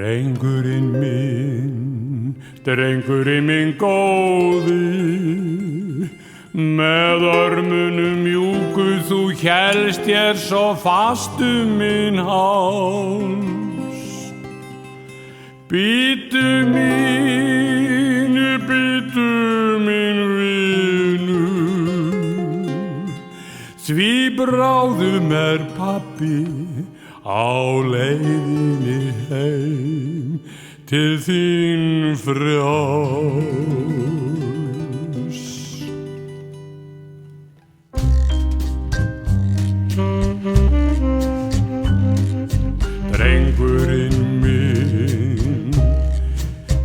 Drengurinn minn góði, með örmunum mjúku þú hélst þér svo fast minn háls. Bíddu minn vinur, því bráðum pabbi á leiðinni heim til þín frjáls.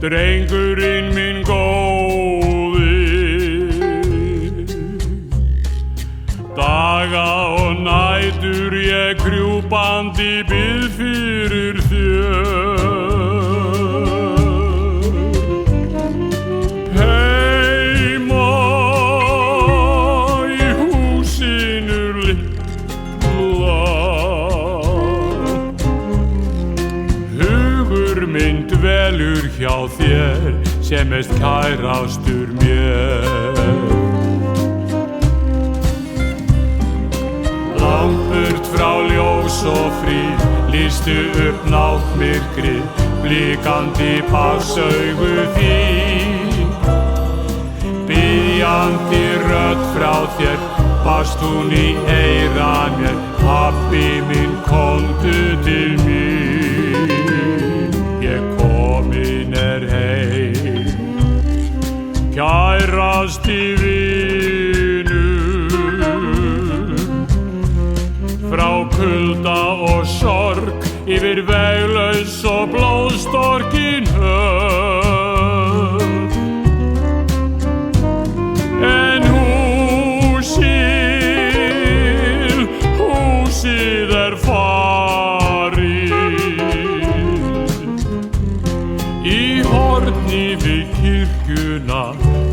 Drengurinn minn góði, daga og nætur ég krjúpandi bið fyrir þér. Heima í húsinu litla, hugur minn dvelur hjá þér sem mest kærastur mér. Langt burt frá ljós og frið lýstu upp náttmyrkrið, blikandi passaugu þín. Biðjandi rödd frá þér barst hún í eyra mér, pabbi minn komdu til mín. Ég kominn heim, kærasti vinur, frá kulda og sorg yfir veglaus og blóðstorkin höf. En húsið farið, í horni við kirkjuna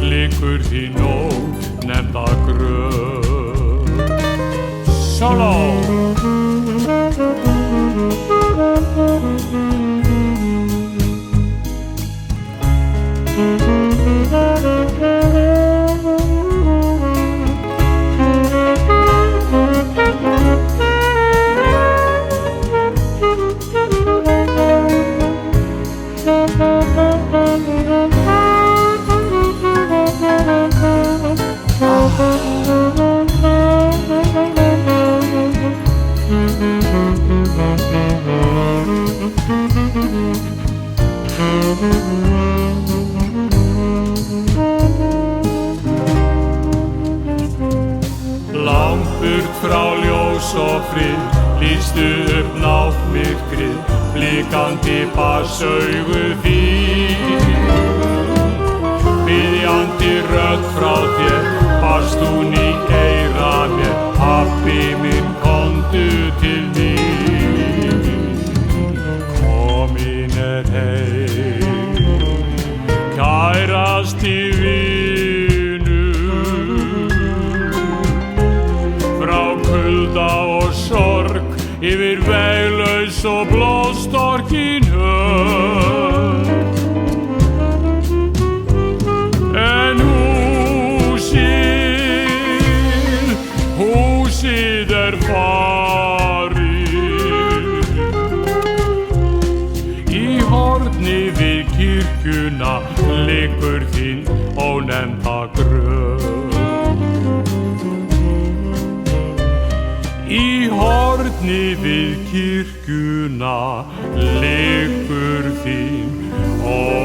liggur þín ónefnda gröf. Sóló! Langt burt frá ljós og frið lýstu upp náttmyrkrið, blikandi passaugu þín. Biðjandi rödd frá þér barst hún í eyra mér, pabbi minn komdu til mín. Kominn heim, kærasti vinur, frá kulda og sorg yfir veglaus og blóðstorkin höf. En húsið farið, í horni við kirkjuna liggur þín ónefnda gröf. Í horni við kirkjuna liggur þín ónefnda